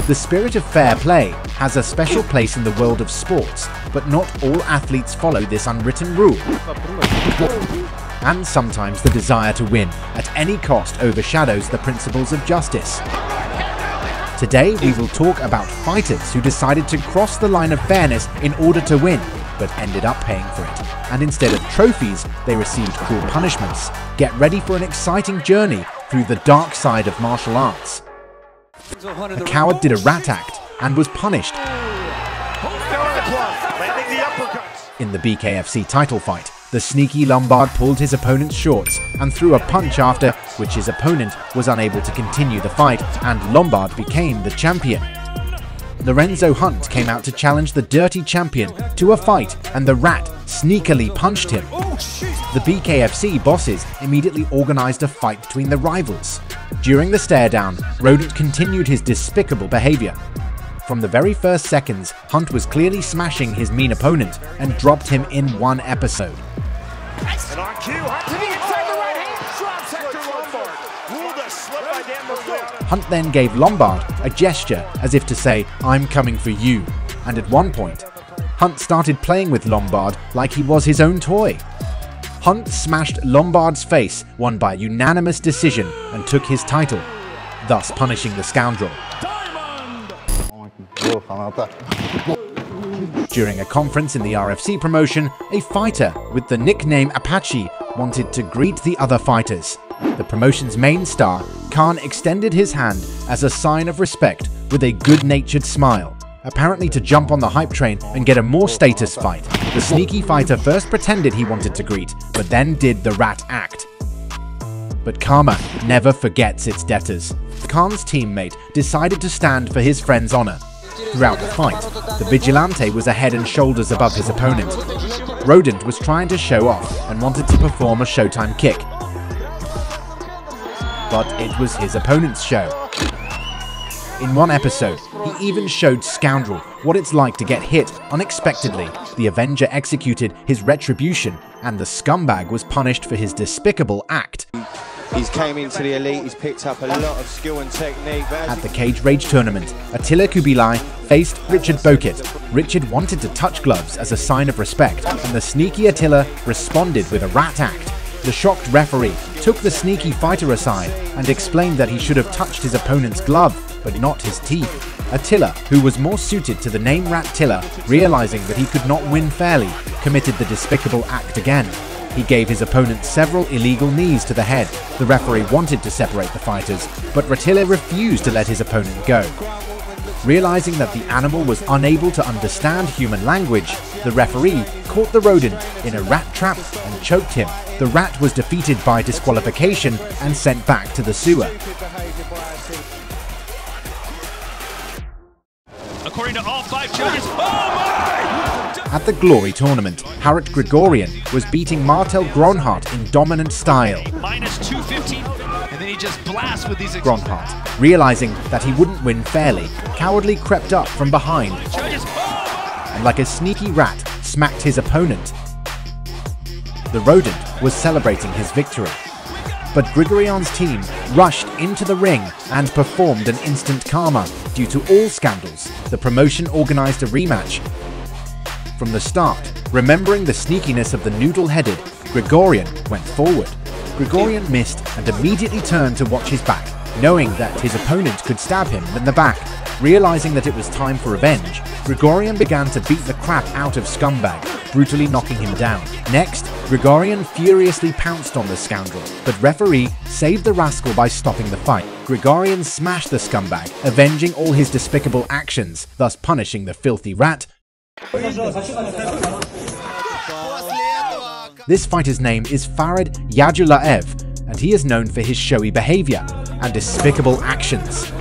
The spirit of fair play has a special place in the world of sports, but not all athletes follow this unwritten rule. And sometimes the desire to win at any cost overshadows the principles of justice. Today we will talk about fighters who decided to cross the line of fairness in order to win, but ended up paying for it. And instead of trophies, they received cruel punishments. Get ready for an exciting journey through the dark side of martial arts. A coward did a rat act and was punished in the BKFC title fight. The sneaky Lombard pulled his opponent's shorts and threw a punch after which his opponent was unable to continue the fight, and Lombard became the champion. Lorenzo Hunt came out to challenge the dirty champion to a fight, and the rat sneakily punched him. The BKFC bosses immediately organized a fight between the rivals. During the stare down, Rodent continued his despicable behavior. From the very first seconds, Hunt was clearly smashing his mean opponent and dropped him in one episode. And on cue, Hunt then gave Lombard a gesture as if to say, "I'm coming for you," and at one point, Hunt started playing with Lombard like he was his own toy. Hunt smashed Lombard's face, won by unanimous decision, and took his title, thus punishing the scoundrel. During a conference in the RFC promotion, a fighter with the nickname Apache wanted to greet the other fighters. The promotion's main star, Khan, extended his hand as a sign of respect with a good-natured smile, apparently to jump on the hype train and get a more status fight. The sneaky fighter first pretended he wanted to greet, but then did the rat act. But karma never forgets its debtors. Khan's teammate decided to stand for his friend's honor. Throughout the fight, the Vigilante was a head and shoulders above his opponent. Rodent was trying to show off and wanted to perform a Showtime kick, but it was his opponent's show. In one episode, he even showed Scoundrel what it's like to get hit unexpectedly. The Avenger executed his retribution, and the scumbag was punished for his despicable act. He's came into the elite, he's picked up a lot of skill and technique. At the Cage Rage tournament, Attila Kubilai faced Richard Bokitt. Richard wanted to touch gloves as a sign of respect, and the sneaky Attila responded with a rat act. The shocked referee took the sneaky fighter aside and explained that he should have touched his opponent's glove, but not his teeth. Attila, who was more suited to the name Rat-Tilla, realizing that he could not win fairly, committed the despicable act again. He gave his opponent several illegal knees to the head. The referee wanted to separate the fighters, but Rat-Tilla refused to let his opponent go. Realizing that the animal was unable to understand human language, the referee caught the rodent in a rat trap and choked him. The rat was defeated by disqualification and sent back to the sewer. according to all 5 judges. Oh my! At the Glory tournament, Harro Gregorian was beating Martel Gronhardt in dominant style. Minus 215, and then he just blasts with these. Gronhardt, realizing that he wouldn't win fairly, cowardly crept up from behind and like a sneaky rat smacked his opponent. The rodent was celebrating his victory, but Gregorian's team rushed into the ring and performed an instant karma. Due to all scandals, the promotion organized a rematch. From the start, remembering the sneakiness of the noodle-headed, Gregorian went forward. Gregorian missed and immediately turned to watch his back, knowing that his opponent could stab him in the back. Realizing that it was time for revenge, Gregorian began to beat the crap out of Scumbag, brutally knocking him down. Next, Gregorian furiously pounced on the scoundrel, but referee saved the rascal by stopping the fight. Gregorian smashed the Scumbag, avenging all his despicable actions, thus punishing the filthy rat. This fighter's name is Farid Yadulaev, and he is known for his showy behavior and despicable actions.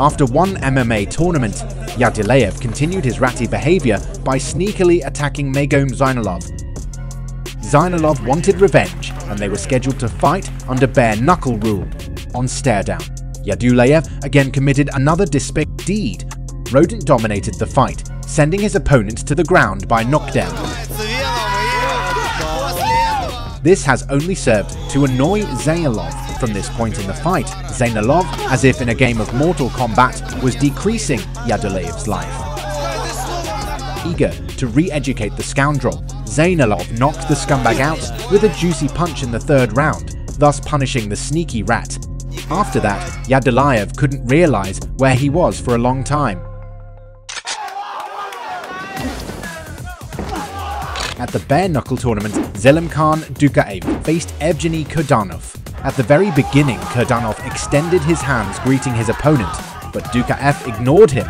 After one MMA tournament, Yadulaev continued his ratty behavior by sneakily attacking Magom Zainalov. Zainalov wanted revenge, and they were scheduled to fight under bare-knuckle rule. On stare-down, Yadulaev again committed another despicable deed. Rodent dominated the fight, sending his opponent to the ground by knockdown. This has only served to annoy Zainalov. From this point in the fight, Zainalov, as if in a game of Mortal Kombat, was decreasing Yadulayev's life. Eager to re-educate the scoundrel, Zainalov knocked the scumbag out with a juicy punch in the third round, thus punishing the sneaky rat. After that, Yadulayev couldn't realize where he was for a long time. At the bare-knuckle tournament, Zelimkhan Dukaev faced Evgeny Kuranov. At the very beginning, Kuranov extended his hands greeting his opponent, but Dukaev ignored him.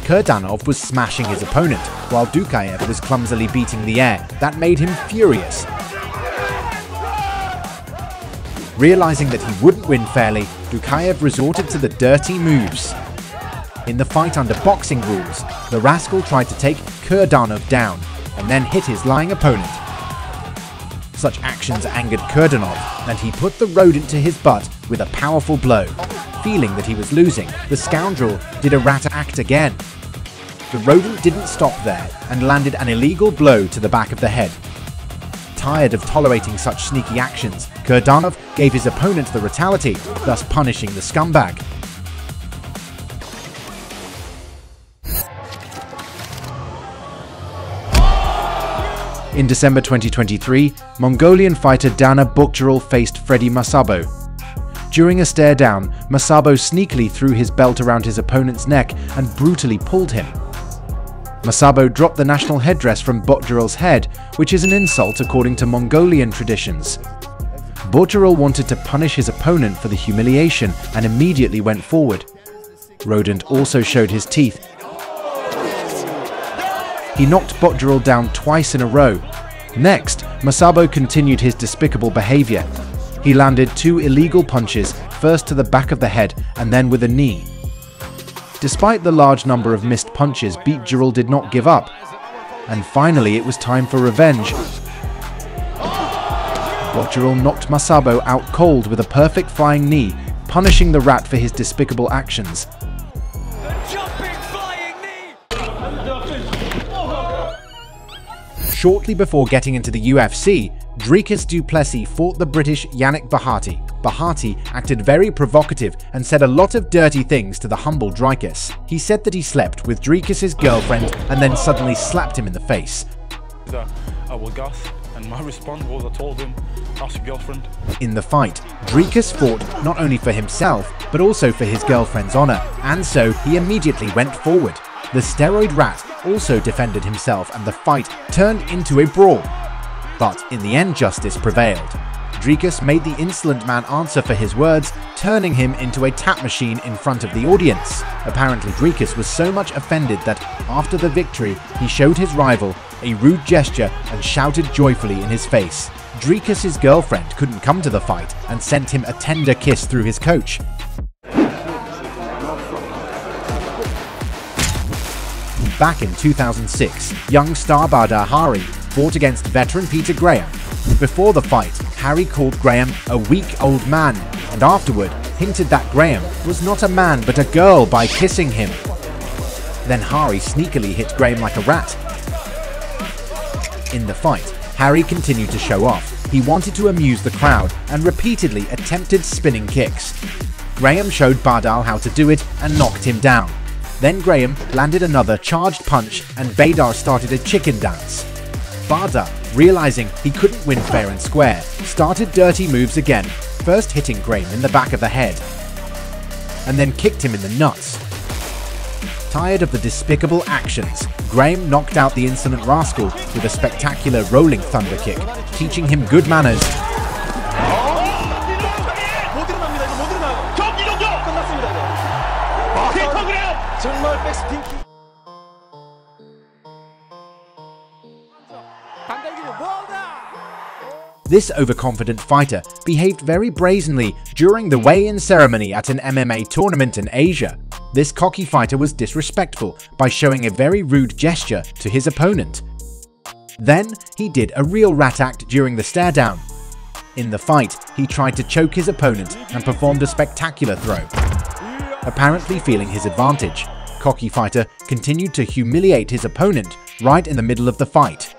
Kuranov was smashing his opponent, while Dukaev was clumsily beating the air. That made him furious. Realizing that he wouldn't win fairly, Dukaev resorted to the dirty moves. In the fight under boxing rules, the rascal tried to take Kuranov down, and then hit his lying opponent. Such actions angered Kuranov, and he put the rodent to his butt with a powerful blow. Feeling that he was losing, the scoundrel did a rat act again. The rodent didn't stop there, and landed an illegal blow to the back of the head. Tired of tolerating such sneaky actions, Kuranov gave his opponent the brutality, thus punishing the scumbag. In December 2023, Mongolian fighter Danabulla faced Freddy Masabo. During a stare down, Masabo sneakily threw his belt around his opponent's neck and brutally pulled him. Masabo dropped the national headdress from Botjaral's head, which is an insult according to Mongolian traditions. Botjaral wanted to punish his opponent for the humiliation and immediately went forward. Rodent also showed his teeth. He knocked Botjaral down twice in a row. Next, Masabo continued his despicable behavior. He landed 2 illegal punches, first to the back of the head and then with a knee. Despite the large number of missed punches, Botjaral did not give up. And finally it was time for revenge. Botjaral knocked Masabo out cold with a perfect flying knee, punishing the rat for his despicable actions. Shortly before getting into the UFC, Dricus du Plessis fought the British Yannick Bahati. Bahati acted very provocative and said a lot of dirty things to the humble Dricus. He said that he slept with Dricus's girlfriend and then suddenly slapped him in the face. I will gas, and my response was I told him, ask your girlfriend. In the fight, Dricus fought not only for himself, but also for his girlfriend's honor, and so he immediately went forward. The steroid rat also defended himself and the fight turned into a brawl. But in the end, justice prevailed. Dricus made the insolent man answer for his words, turning him into a tap machine in front of the audience. Apparently Dricus was so much offended that after the victory, he showed his rival a rude gesture and shouted joyfully in his face. Dricus's girlfriend couldn't come to the fight and sent him a tender kiss through his coach. Back in 2006, young star Badr Hari fought against veteran Peter Graham. Before the fight, Hari called Graham a weak old man, and afterward hinted that Graham was not a man but a girl by kissing him. Then Hari sneakily hit Graham like a rat. In the fight, Hari continued to show off. He wanted to amuse the crowd and repeatedly attempted spinning kicks. Graham showed Badr how to do it and knocked him down. Then Graham landed another charged punch and Badr started a chicken dance. Badr, realizing he couldn't win fair and square, started dirty moves again, first hitting Graham in the back of the head, and then kicked him in the nuts. Tired of the despicable actions, Graham knocked out the insolent rascal with a spectacular rolling thunder kick, teaching him good manners. This overconfident fighter behaved very brazenly during the weigh-in ceremony at an MMA tournament in Asia. This cocky fighter was disrespectful by showing a very rude gesture to his opponent. Then he did a real rat act during the stare down. In the fight, he tried to choke his opponent and performed a spectacular throw. Apparently feeling his advantage, cocky fighter continued to humiliate his opponent right in the middle of the fight.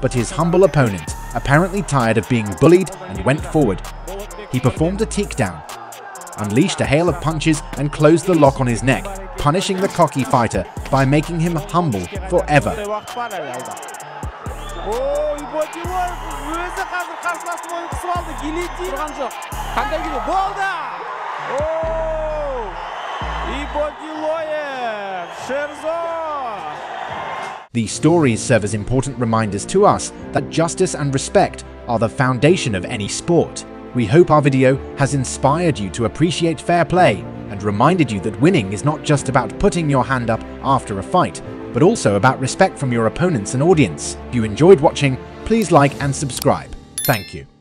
But his humble opponent apparently tired of being bullied, and went forward. He performed a takedown, unleashed a hail of punches and closed the lock on his neck, punishing the cocky fighter by making him humble forever. These stories serve as important reminders to us that justice and respect are the foundation of any sport. We hope our video has inspired you to appreciate fair play and reminded you that winning is not just about putting your hand up after a fight, but also about respect from your opponents and audience. If you enjoyed watching, please like and subscribe. Thank you.